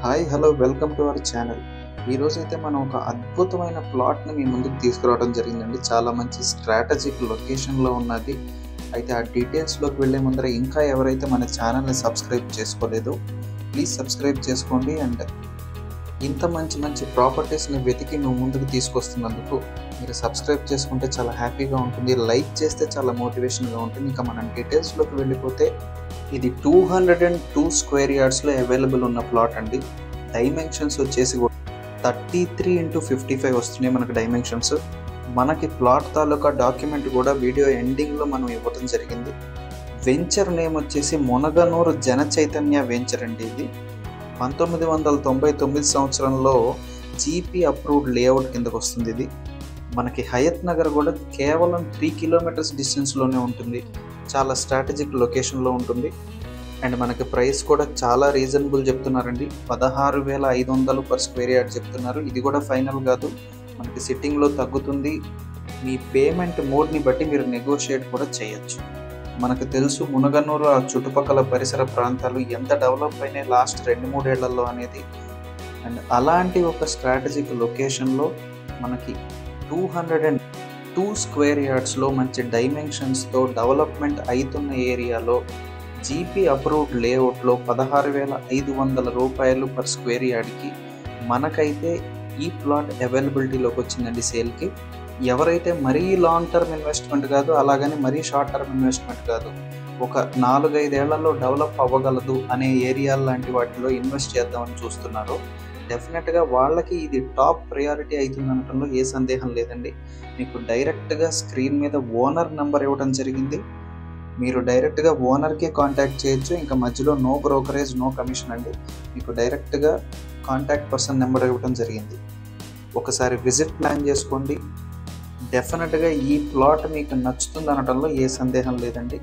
Hi hello welcome to our channel. ఈరోజైతే మనం ఒక అద్భుతమైన ప్లాట్ని మీ ముందుకు తీసుకురావడం జరిగిందండి. చాలా మంచి స్ట్రాటజిక్ లొకేషన్లో ఉన్నది. అయితే ఆ డీటెయిల్స్లోకి వెళ్ళే ముందర ఇంకా ఎవరైతే మన ఛానల్ని సబ్స్క్రైబ్ చేసుకోలేదో ప్లీజ్ సబ్స్క్రైబ్ చేసుకోండి. అండ్ ఇంత మంచి మంచి ప్రాపర్టీస్ని వెతికి నువ్వు ముందుకు తీసుకొస్తున్నందుకు మీరు సబ్స్క్రైబ్ చేసుకుంటే చాలా హ్యాపీగా ఉంటుంది. లైక్ చేస్తే చాలా మోటివేషన్గా ఉంటుంది. ఇంకా మనం డీటెయిల్స్లోకి వెళ్ళిపోతే ఇది 202 స్క్వేర్ యార్డ్స్లో అవైలబుల్ ఉన్న ప్లాట్ అండి. డైమెన్షన్స్ వచ్చేసి 33x55 వస్తున్నాయి మనకు డైమెన్షన్స్. మనకి ప్లాట్ తాలూకా డాక్యుమెంట్ కూడా వీడియో ఎండింగ్లో మనం ఇవ్వడం జరిగింది. వెంచర్ నేమ్ వచ్చేసి మునగనూరు జన చైతన్య వెంచర్ అండి. ఇది 1999 సంవత్సరంలో జీపీ అప్రూవ్డ్ లేఅవుట్ కిందకు వస్తుంది. ఇది మనకి హయత్ నగర్ కూడా కేవలం 3 కిలోమీటర్స్ డిస్టెన్స్లోనే ఉంటుంది. చాలా స్ట్రాటజిక్ లొకేషన్లో ఉంటుంది. అండ్ మనకి ప్రైస్ కూడా చాలా రీజనబుల్ చెప్తున్నారండి. 16,500 పర్ స్క్వేర్ యార్డ్ చెప్తున్నారు. ఇది కూడా ఫైనల్ కాదు, మనకి సిట్టింగ్లో తగ్గుతుంది. మీ పేమెంట్ మోడ్ని బట్టి మీరు నెగోషియేట్ కూడా చేయొచ్చు. మనకు తెలుసు మునగనూరు ఆ చుట్టుపక్కల పరిసర ప్రాంతాలు ఎంత డెవలప్ అయినాయి లాస్ట్ 2-3 ఏళ్లలో అనేది. అండ్ అలాంటి ఒక స్ట్రాటజిక్ లొకేషన్లో మనకి 202 స్క్వేర్ యార్డ్స్లో మంచి డైమెన్షన్స్తో డెవలప్మెంట్ అవుతున్న ఏరియాలో జీపీ అప్రూవ్డ్ లేఅవుట్లో 16,500 రూపాయలు పర్ స్క్వేర్ యార్డ్కి మనకైతే ఈ ప్లాట్ అవైలబిలిటీలోకి వచ్చిందండి సేల్కి. ఎవరైతే మరీ లాంగ్ టర్మ్ ఇన్వెస్ట్మెంట్ కాదు, అలాగని మరీ షార్ట్ టర్మ్ ఇన్వెస్ట్మెంట్ కాదు, ఒక 4-5 ఏళ్లలో డెవలప్ అవ్వగలదు అనే ఏరియాల లాంటి వాటిలో ఇన్వెస్ట్ చేద్దామని చూస్తున్నారు, డెఫినెట్గా వాళ్ళకి ఇది టాప్ ప్రయారిటీ అవుతుంది అనటంలో ఏ సందేహం లేదండి. మీకు డైరెక్ట్గా స్క్రీన్ మీద ఓనర్ నెంబర్ ఇవ్వడం జరిగింది. మీరు డైరెక్ట్గా ఓనర్కే కాంటాక్ట్ చేయొచ్చు. ఇంకా మధ్యలో నో బ్రోకరేజ్, నో కమిషన్ అండి. మీకు డైరెక్ట్గా కాంటాక్ట్ పర్సన్ నెంబర్ ఇవ్వడం జరిగింది. ఒకసారి విజిట్ ప్లాన్ చేసుకోండి. డెఫినెట్గా ఈ ప్లాట్ మీకు నచ్చుతుంది అనటంలో ఏ సందేహం లేదండి.